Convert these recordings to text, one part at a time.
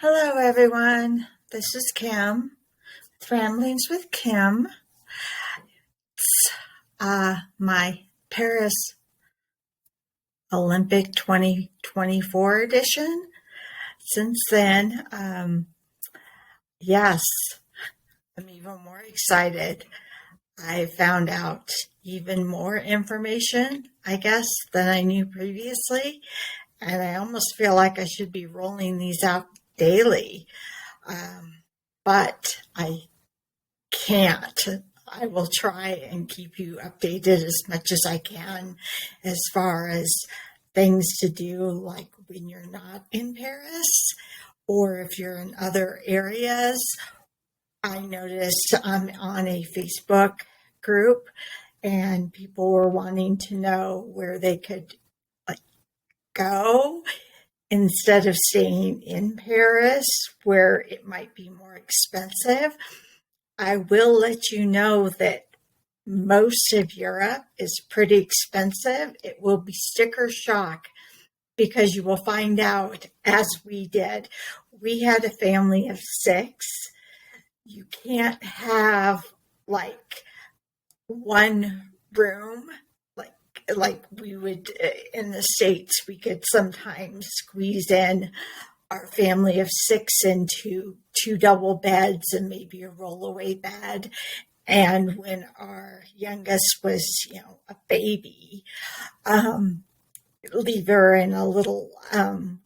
Hello, everyone. This is Kim with Ramblings with Kim. My Paris Olympic 2024 edition. Since then, yes, I'm even more excited. I found out even more information, I guess, than I knew previously. And I almost feel like I should be rolling these out daily. But I can't. I will try and keep you updated as much as I can as far as things to do, like when you're not in Paris or if you're in other areas. I noticed I'm on a Facebook group and people were wanting to know where they could like go instead of staying in Paris where it might be more expensive. I will let you know that most of Europe is pretty expensive. It will be sticker shock because you will find out, as we did, we had a family of six. You can't have like one room like we would in the States. We could sometimes squeeze in our family of six into two double beds and maybe a rollaway bed. And when our youngest was, a baby, leave her in a little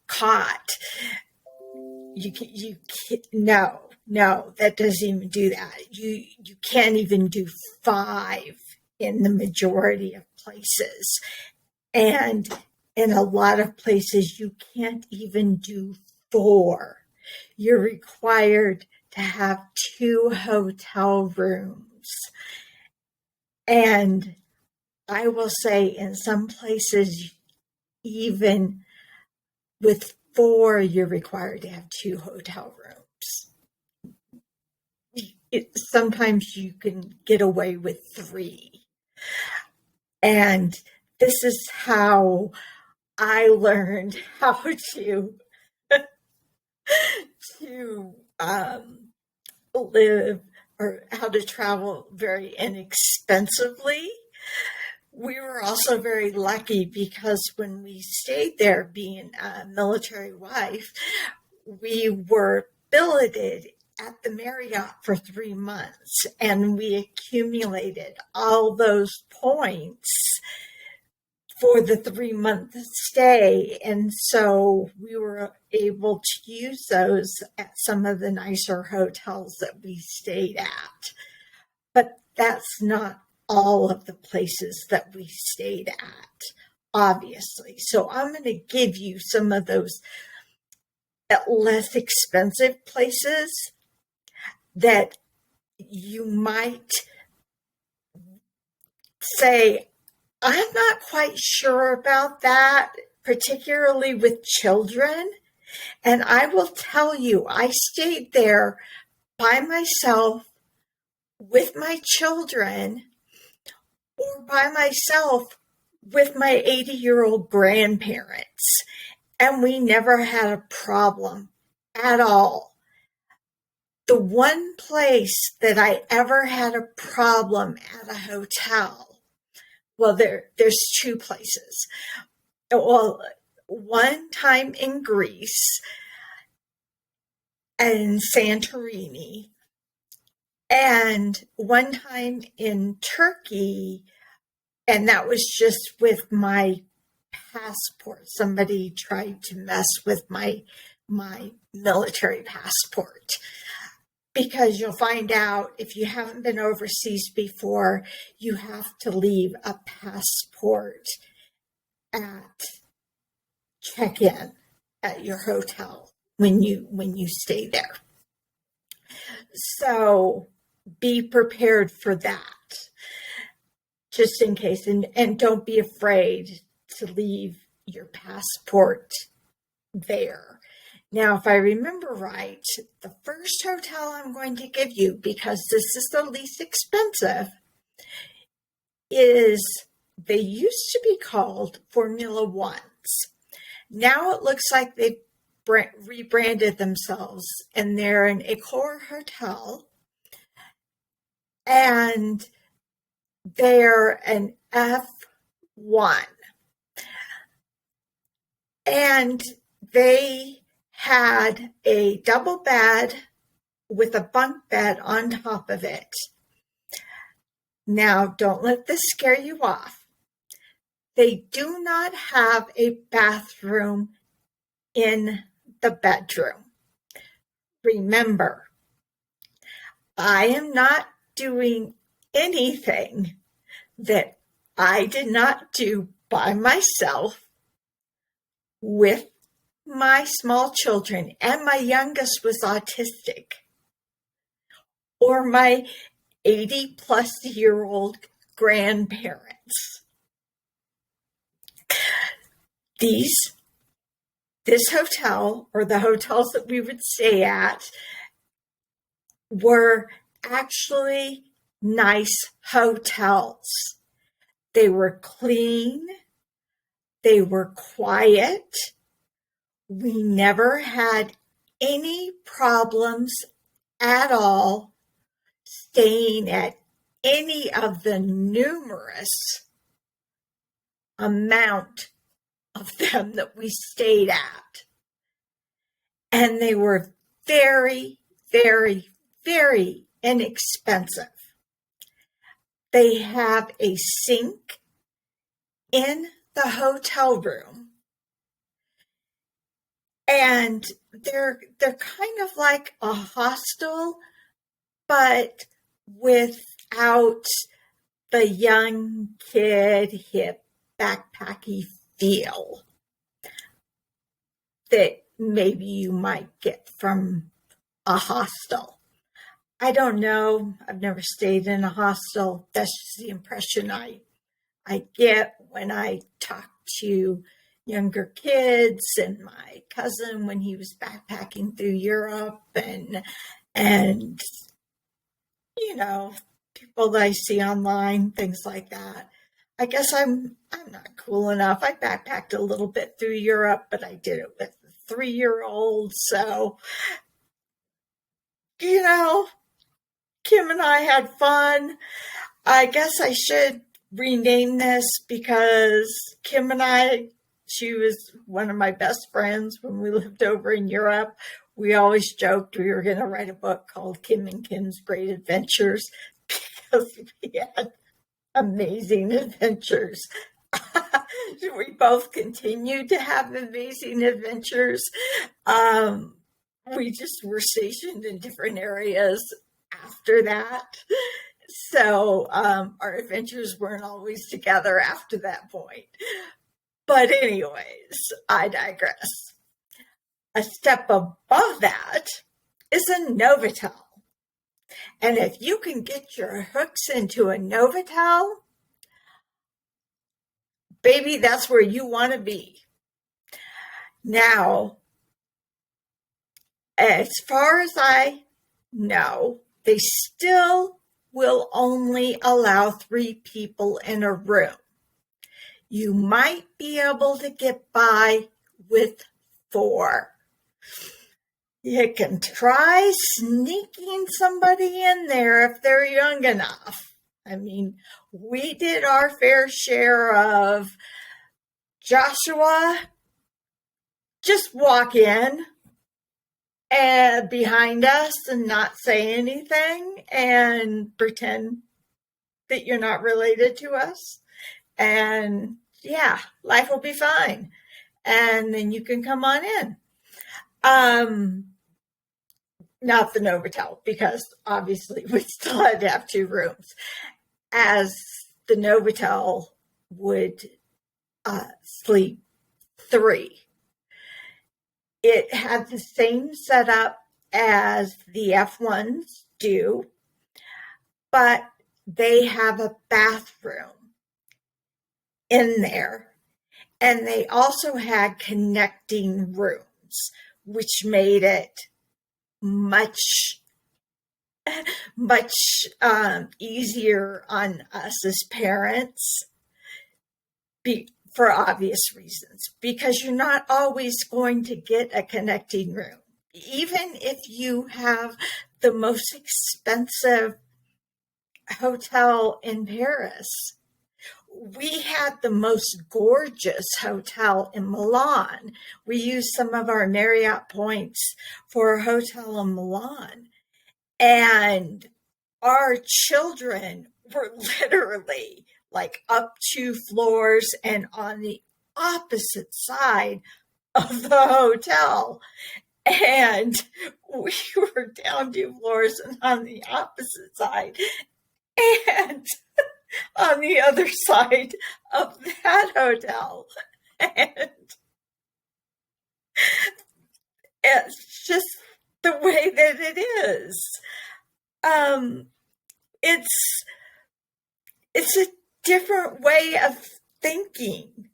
cot. No, that doesn't even do that. You can't even do five in the majority of places. And in a lot of places, you can't even do four. You're required to have two hotel rooms. And I will say in some places, even with four, you're required to have two hotel rooms. Sometimes you can get away with three. And this is how I learned how to live or how to travel very inexpensively. We were also very lucky because when we stayed there, being a military wife, we were billeted at the Marriott for 3 months and we accumulated all those points for the 3 month stay. And so we were able to use those at some of the nicer hotels that we stayed at. But that's not all of the places that we stayed at, obviously. So I'm going to give you some of those less expensive places that you might say, I'm not quite sure about that, particularly with children. And I will tell you, I stayed there by myself with my children or by myself with my 80-year-old grandparents. And we never had a problem at all. The one place that I ever had a problem at a hotel, well, there's two places. Well, one time in Greece and Santorini, and one time in Turkey, and that was just with my passport. Somebody tried to mess with my military passport. Because you'll find out if you haven't been overseas before, you have to leave a passport at check-in at your hotel when you stay there. So be prepared for that, just in case, and don't be afraid to leave your passport there. Now, if I remember right, the first hotel I'm going to give you, because this is the least expensive, they used to be called Formula Ones. Now it looks like they've rebranded themselves, and they're an Accor hotel, and they're an F1. And they had a double bed with a bunk bed on top of it. Now, don't let this scare you off. They do not have a bathroom in the bedroom. Remember, I am not doing anything that I did not do by myself with my small children, and my youngest was autistic, or my 80-plus-year-old grandparents. This hotel, or the hotels that we would stay at, were actually nice hotels. They were clean. They were quiet. We never had any problems at all staying at any of the numerous amount of them that we stayed at. And they were very, very, very inexpensive. They have a sink in the hotel room, and they're kind of like a hostel, but without the young kid, hip, backpacky feel that maybe you might get from a hostel. I don't know. I've never stayed in a hostel. That's just the impression I get when I talk to younger kids, and my cousin when he was backpacking through Europe, and you know, people that I see online, things like that. I guess I'm not cool enough. I backpacked a little bit through Europe, but I did it with a 3-year-old. So, Kim and I had fun. I guess I should rename this because Kim and I, she was one of my best friends when we lived over in Europe. We always joked we were going to write a book called Kim and Kim's Great Adventures because we had amazing adventures. We both continued to have amazing adventures. We just were stationed in different areas after that. So our adventures weren't always together after that point. But anyways, I digress. A step above that is a Novotel. And if you can get your hooks into a Novotel, baby, that's where you want to be. Now, as far as I know, they still will only allow 3 people in a room. You might be able to get by with 4. You can try sneaking somebody in there if they're young enough. I mean, we did our fair share of Joshua just walk in and behind us and not say anything and pretend that you're not related to us. And yeah, life will be fine. And then you can come on in. Not the Novotel, because obviously we still had to have 2 rooms, as the Novotel would sleep 3. It had the same setup as the F1s do, but they have a bathroom in there, and they also had connecting rooms, which made it much easier on us as parents for obvious reasons, because you're not always going to get a connecting room. Even if you have the most expensive hotel in Paris, we had the most gorgeous hotel in Milan. We used some of our Marriott points for a hotel in Milan. And our children were literally like up 2 floors and on the opposite side of the hotel. And we were down 2 floors and on the opposite side. And on the other side of that hotel. And it's just the way that it is. It's a different way of thinking,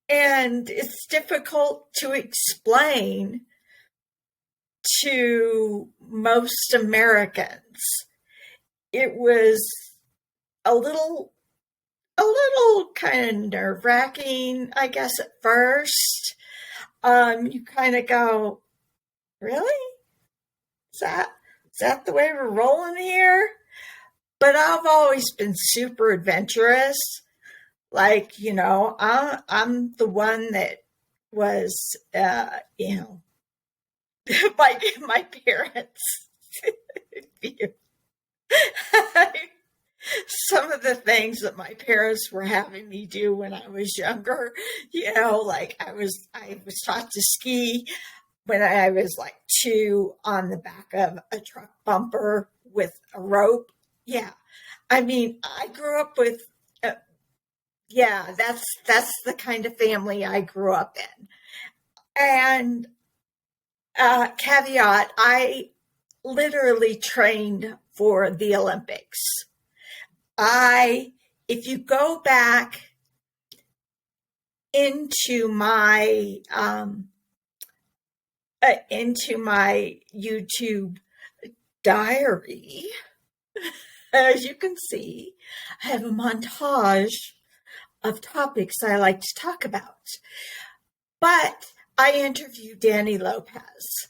and it's difficult to explain to most Americans. It was a little kind of nerve-wracking, I guess, at first. You kind of go, really? Is that the way we're rolling here? But I've always been super adventurous. Like, I'm the one that was, my parents. Some of the things that my parents were having me do when I was younger, like I was taught to ski when I was like 2 on the back of a truck bumper with a rope. Yeah. I mean, I grew up with, that's the kind of family I grew up in. And caveat, I literally trained for the Olympics. If you go back into my YouTube diary, as you can see, I have a montage of topics I like to talk about. But I interviewed Danny Lopez,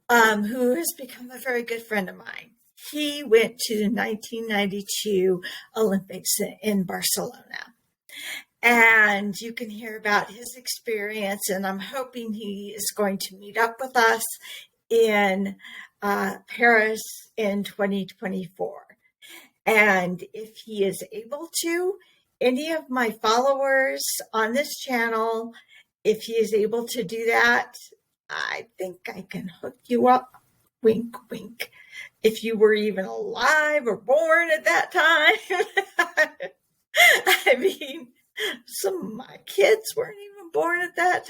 who has become a very good friend of mine. He went to the 1992 Olympics in Barcelona. And you can hear about his experience, and I'm hoping he is going to meet up with us in Paris in 2024. And if he is able to, any of my followers on this channel, if he is able to do that, I think I can hook you up. Wink, wink. If you were even alive or born at that time. I mean, some of my kids weren't even born at that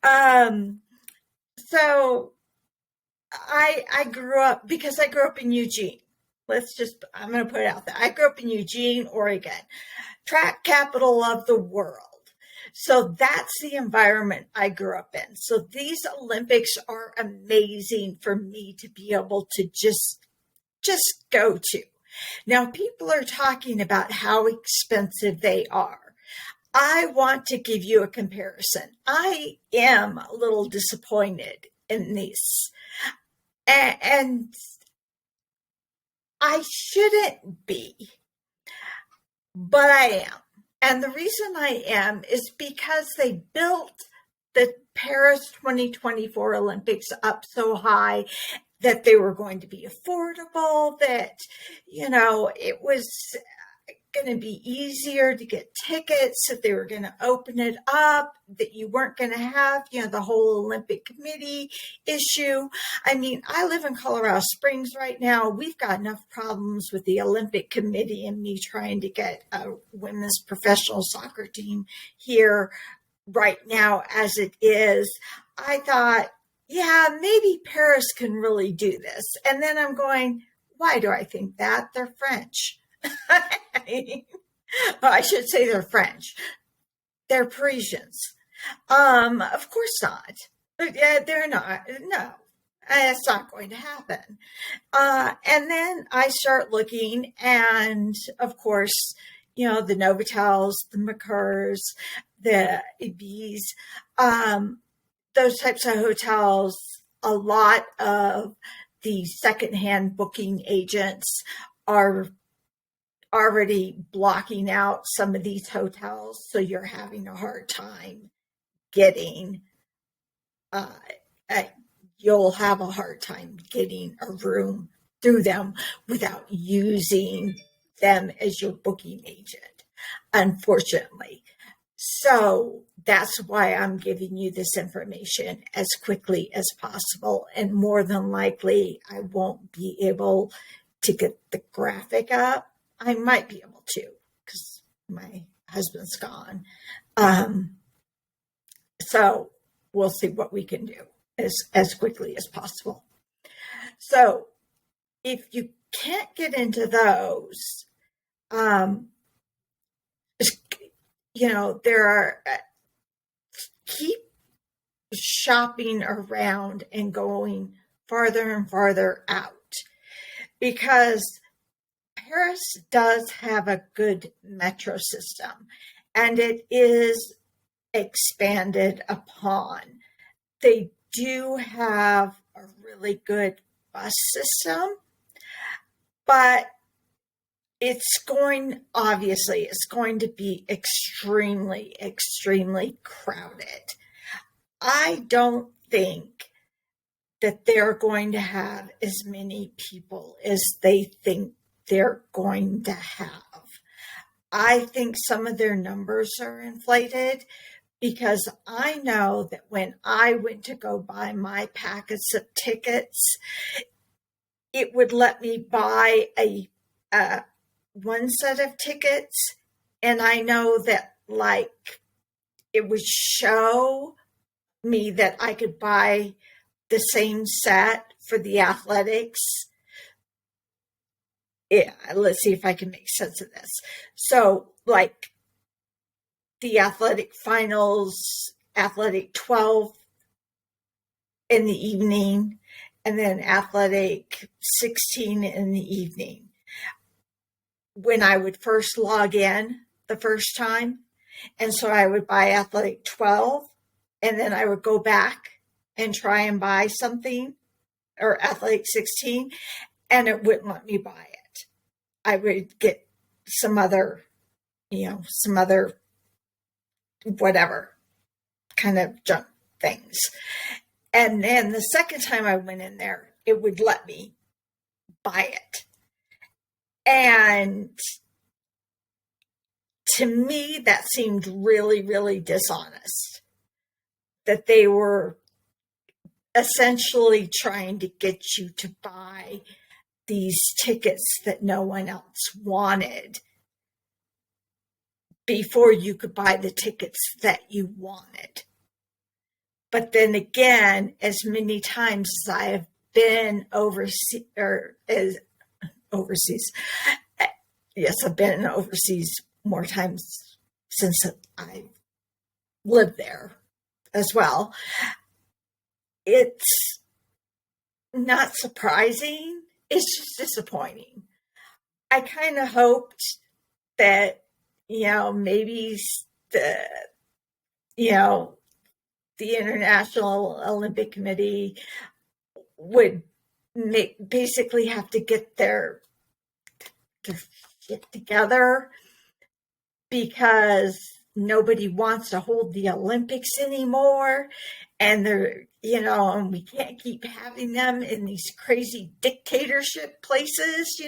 time. So I grew up, because I grew up in Eugene. I'm going to put it out there. I grew up in Eugene, Oregon, track capital of the world. So that's the environment I grew up in. So these Olympics are amazing for me to be able to just go to. Now, people are talking about how expensive they are. I want to give you a comparison. I am a little disappointed in these. And I shouldn't be, but I am. And the reason I am is because they built the Paris 2024 Olympics up so high that they were going to be affordable, that, it was going to be easier to get tickets, that they were going to open it up, that you weren't going to have, the whole Olympic Committee issue. I mean, I live in Colorado Springs right now. We've got enough problems with the Olympic Committee and me trying to get a women's professional soccer team here right now as it is. I thought, yeah, maybe Paris can really do this. And then I'm going, why do I think that? They're French. I should say they're French. They're Parisians. Of course not. They're not. No, that's not going to happen. And then I start looking, and of course, the Novotels, the McCurs, the Ibis, those types of hotels. A lot of the secondhand booking agents are already blocking out some of these hotels, so you're having a hard time getting uh, uh, you'll have a hard time getting a room through them without using them as your booking agent, unfortunately. So that's why I'm giving you this information as quickly as possible. And more than likely, I won't be able to get the graphic up. I might be able to because my husband's gone. Um, so we'll see what we can do as quickly as possible. So if you can't get into those, there are keep shopping around and going farther and farther out, because Paris does have a good metro system and it is expanded upon. They do have a really good bus system, but it's going to be extremely, extremely crowded. I don't think that they're going to have as many people as they think they're going to have. I think some of their numbers are inflated, because I know that when I went to go buy my packets of tickets, it would let me buy a one set of tickets, and I know that it would show me that I could buy the same set for the athletics. Yeah, let's see if I can make sense of this. So, the athletic finals, athletic 12 in the evening, and then athletic 16 in the evening. When I would first log in the first time, and so I would buy athletic 12, and then I would go back and try and buy something, or athletic 16, and it wouldn't let me buy it. I would get some other whatever kind of junk things. And then the second time I went in there, it would let me buy it. And to me, that seemed really, really dishonest, that they were essentially trying to get you to buy these tickets that no one else wanted before you could buy the tickets that you wanted. But then again, as many times as I have been overseas, yes, I've been overseas more times since I lived there as well. It's not surprising. It's just disappointing. I kind of hoped that, maybe the International Olympic Committee would basically have to get their shit together, because nobody wants to hold the Olympics anymore, and and we can't keep having them in these crazy dictatorship places.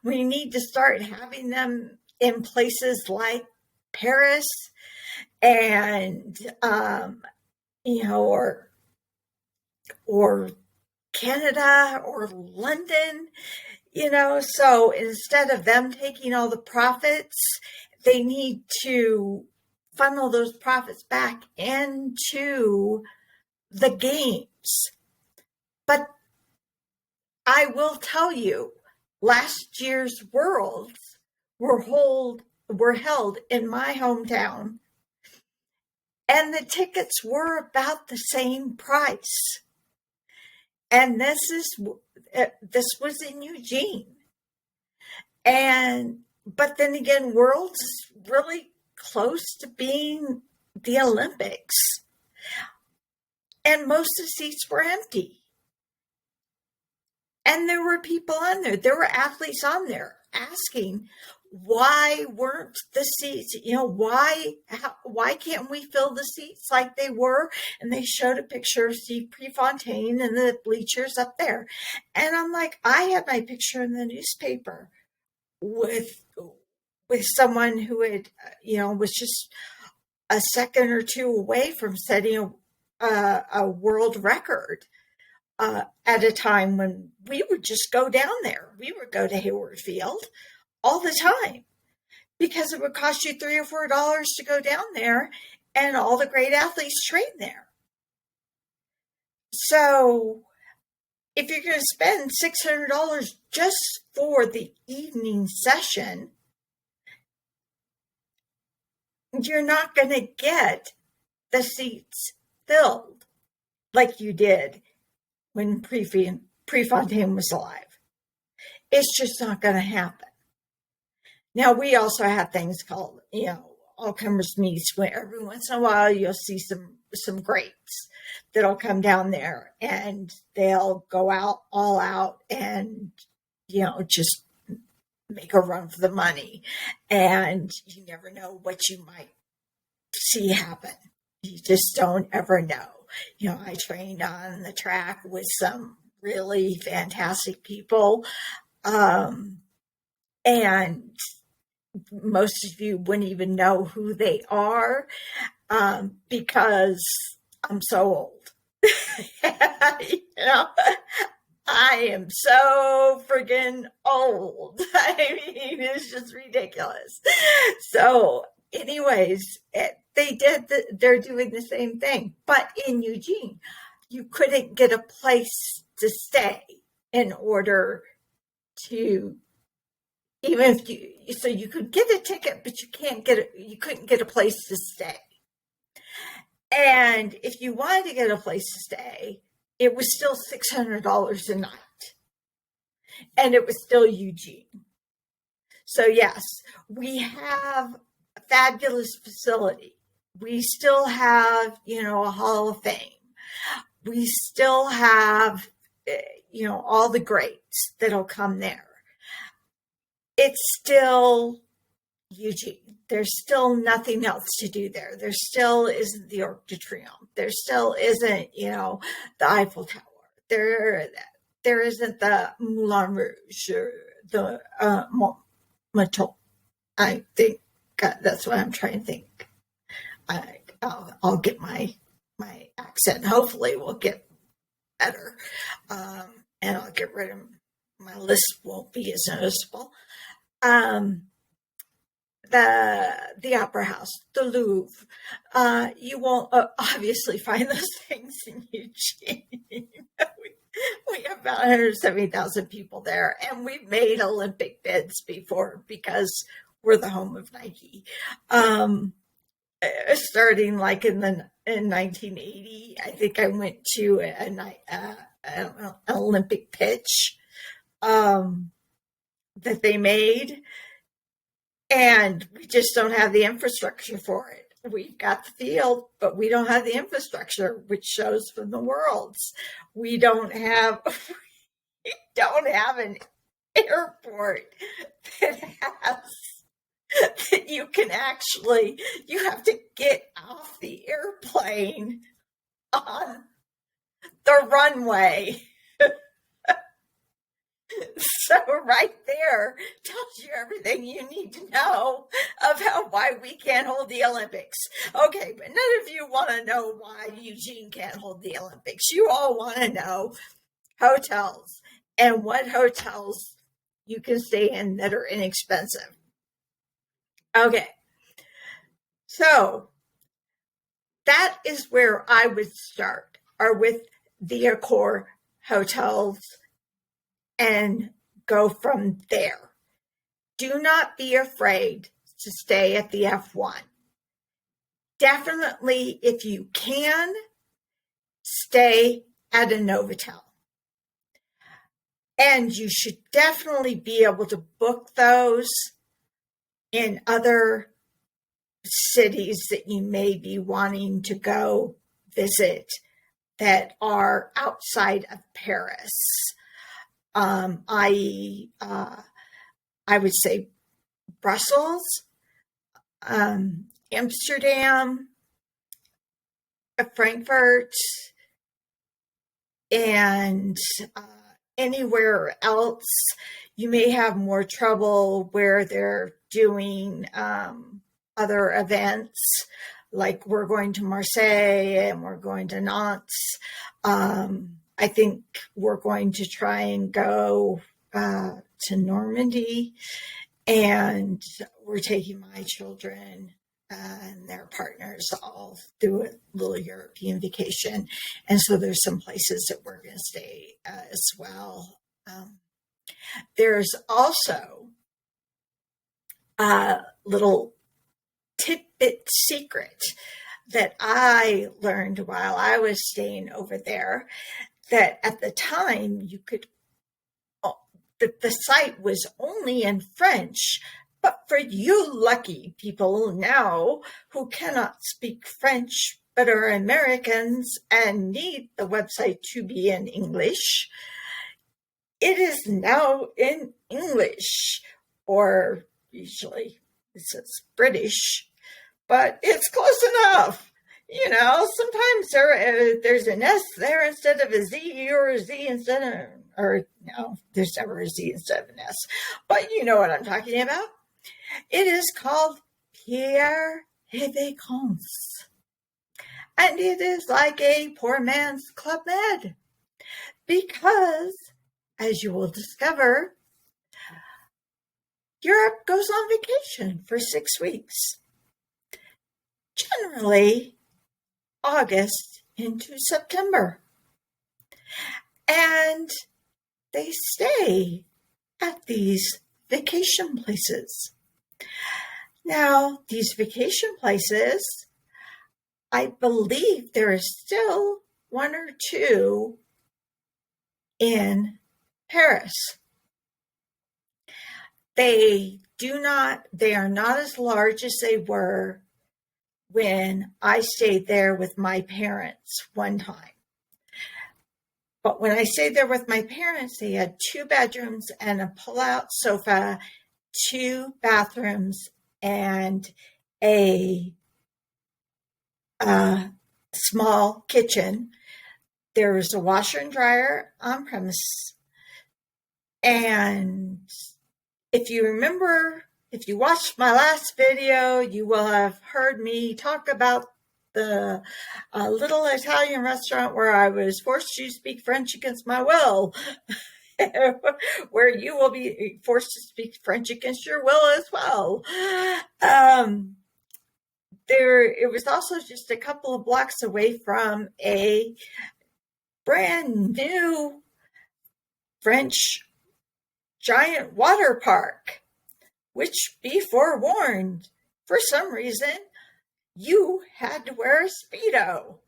We need to start having them in places like Paris and or Canada or London. So instead of them taking all the profits, they need to funnel those profits back into the games. But I will tell you, last year's Worlds were held in my hometown, and the tickets were about the same price. And this was in Eugene. And But then again, Worlds is really close to being the Olympics. And most of the seats were empty. And there were people on there. There were athletes on there asking, why weren't the seats, why can't we fill the seats like they were? And they showed a picture of Steve Prefontaine and the bleachers up there. And I'm like, I had my picture in the newspaper with someone who had, was just a second or two away from setting a world record. At a time when we would just go down there. We would go to Hayward Field all the time because it would cost you $3 or $4 to go down there, and all the great athletes train there. So if you're going to spend $600 just for the evening session, you're not going to get the seats filled like you did when Prefontaine was alive. It's just not going to happen. Now, we also have things called, all-comers meets, where every once in a while you'll see some greats that'll come down there and they'll go all out and, just make a run for the money. And you never know what you might see happen. You just don't ever know. I trained on the track with some really fantastic people. And most of you wouldn't even know who they are because I'm so old. I am so friggin' old. I mean, it's just ridiculous. So anyways, they're doing the same thing. But in Eugene, you couldn't get a place to stay in order to, even if you could get a ticket, but you couldn't get a place to stay. And if you wanted to get a place to stay, it was still $600 a night. And it was still Eugene. So yes, we have a fabulous facility. We still have, a Hall of Fame. We still have, all the greats that'll come there. It's still Eugene. There's still nothing else to do there. There still isn't the Arc de Triomphe. There still isn't, the Eiffel Tower. There isn't the Moulin Rouge or the Montmartre. I think that's what I'm trying to think. I'll get my accent. Hopefully, will get better, and I'll get rid of my list. Won't be as noticeable. The Opera House, the Louvre. You won't obviously find those things in Eugene. We have about 170,000 people there, and we've made Olympic bids before because we're the home of Nike. Starting like in 1980, I think I went to an Olympic pitch that they made, and we just don't have the infrastructure for it. We've got the field, but we don't have the infrastructure, which shows from the Worlds. We don't have an airport that you can actually, you have to get off the airplane on the runway. So right there tells you everything you need to know about why we can't hold the Olympics. Okay, but none of you want to know why Eugene can't hold the Olympics. You all want to know hotels and what hotels you can stay in that are inexpensive. Okay, so that is where I would start, or with the Accor hotels, and go from there. Do not be afraid to stay at the F1. Definitely, if you can, stay at a Novotel. And you should definitely be able to book those in other cities that you may be wanting to go visit that are outside of Paris, i.e., I would say Brussels, Amsterdam, Frankfurt, and anywhere else. You may have more trouble where they're doing other events, like we're going to Marseille and we're going to Nantes. I think we're going to try and go to Normandy, and we're taking my children and their partners all do a little European vacation. And so there's some places that we're going to stay as well. There's also a little tidbit secret that I learned while I was staying over there, that at the time you could, the site was only in French. But for you lucky people now who cannot speak French but are Americans and need the website to be in English, it is now in English, or usually it says British, but it's close enough. You know, sometimes there's an S there instead of a Z, or a Z instead of, or no, there's never a Z instead of an S. But you know what I'm talking about. It is called Pierre et Vacances. And it is like a poor man's Club Med. Because, as you will discover, Europe goes on vacation for 6 weeks. Generally, August into September. And they stay at these vacation places. Now, these vacation places, I believe there is still 1 or 2 in Paris. They are not as large as they were when I stayed there with my parents one time. But when I stayed there with my parents, they had 2 bedrooms and a pull-out sofa, 2 bathrooms, and a small kitchen. There was a washer and dryer on premise. And if you remember, if you watched my last video, you will have heard me talk about the little Italian restaurant where I was forced to speak French against my will, where you will be forced to speak French against your will as well. It was also just a couple of blocks away from a brand new French giant water park, which, be forewarned, for some reason, you had to wear a Speedo.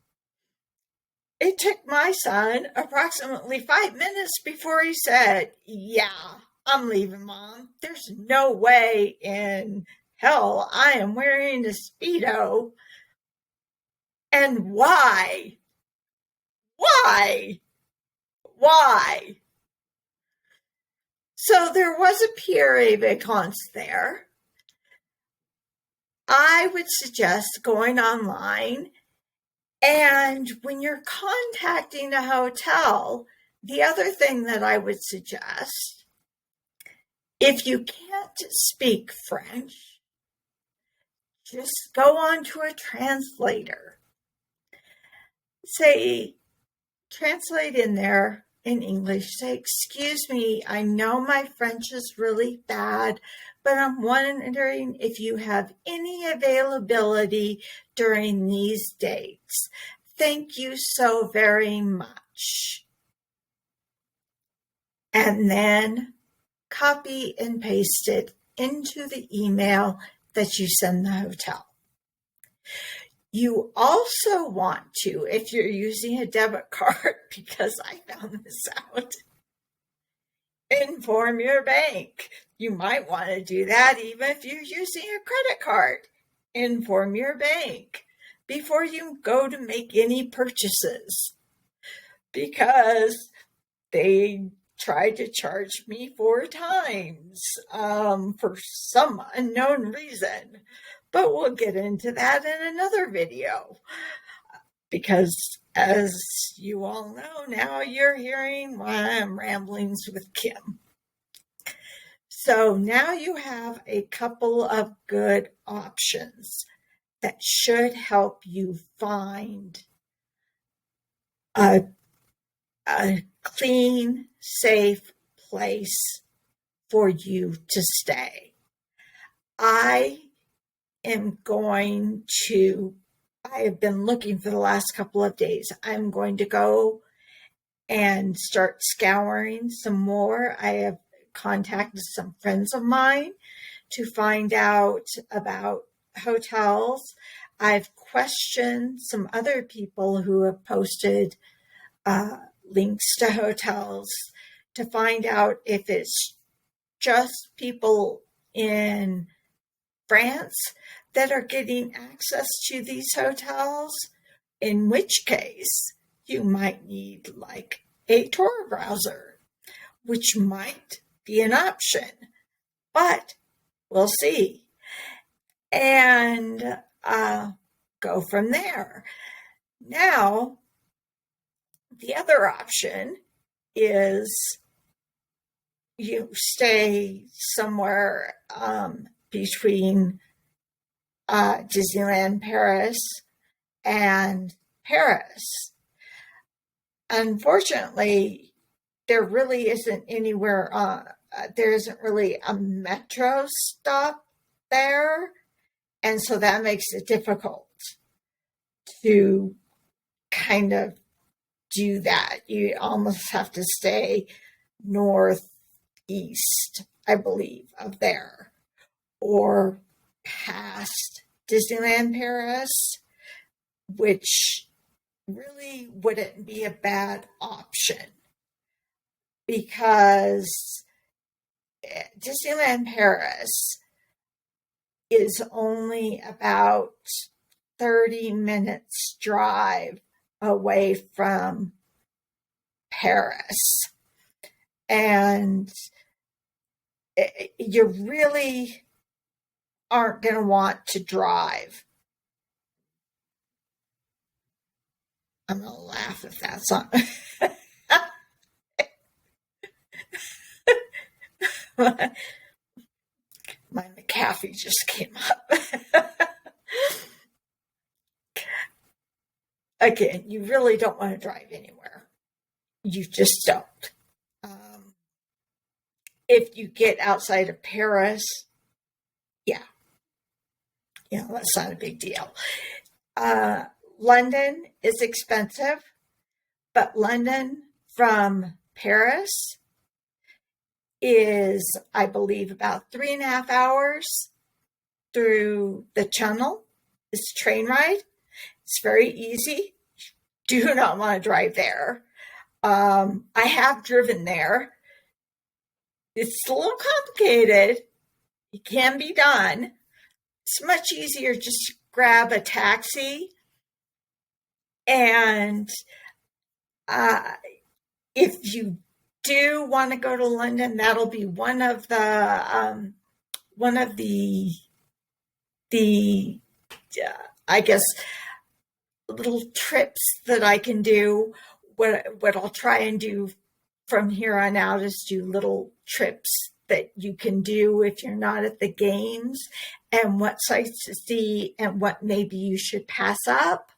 It took my son approximately 5 minutes before he said, "Yeah, I'm leaving, Mom. There's no way in hell I am wearing a Speedo. And why? Why? Why?" So there was a Pierre et Vacances there. I would suggest going online, and when you're contacting a hotel, the other thing that I would suggest, if you can't speak French, just go on to a translator. Say, translate in there in English. Say, "Excuse me, I know my French is really bad, but I'm wondering if you have any availability during these dates. Thank you so very much." And then copy and paste it into the email that you send the hotel. You also want to, if you're using a debit card, because I found this out, Inform your bank. You might want to do that even if you're using a credit card. Inform your bank before you go to make any purchases, because they tried to charge me 4 times for some unknown reason. But we'll get into that in another video, because as you all know, now you're hearing my ramblings with Kim. So now you have a couple of good options that should help you find a clean, safe place for you to stay. I have been looking for the last couple of days. I'm going to go and start scouring some more. I have contacted some friends of mine to find out about hotels. I've questioned some other people who have posted links to hotels to find out if it's just people in France that are getting access to these hotels, in which case you might need like a Tor browser, which might be an option, but we'll see. And go from there. Now, the other option is you stay somewhere between Disneyland Paris and Paris. Unfortunately, there really isn't anywhere, there isn't really a metro stop there. And so that makes it difficult to kind of do that. You almost have to stay northeast, I believe, of there, or past Disneyland Paris, which really wouldn't be a bad option, because Disneyland Paris is only about 30 minutes drive away from Paris. And you really aren't going to want to drive. I'm going to laugh if that's not. My McAfee just came up. Again, you really don't want to drive anywhere. You just don't. If you get outside of Paris, yeah, that's not a big deal. London is expensive, but London from Paris is, I believe, about 3.5 hours through the Channel. It's a train ride. It's very easy. Do not want to drive there. I have driven there. It's a little complicated. It can be done. It's much easier just grab a taxi. And if you do want to go to London, that'll be one of the I guess little trips that I can do. What I'll try and do from here on out is do little trips that you can do if you're not at the games, and what sites to see and what maybe you should pass up.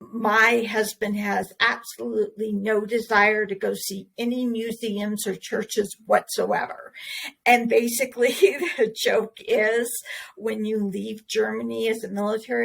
My husband has absolutely no desire to go see any museums or churches whatsoever. And basically the joke is, when you leave Germany as a military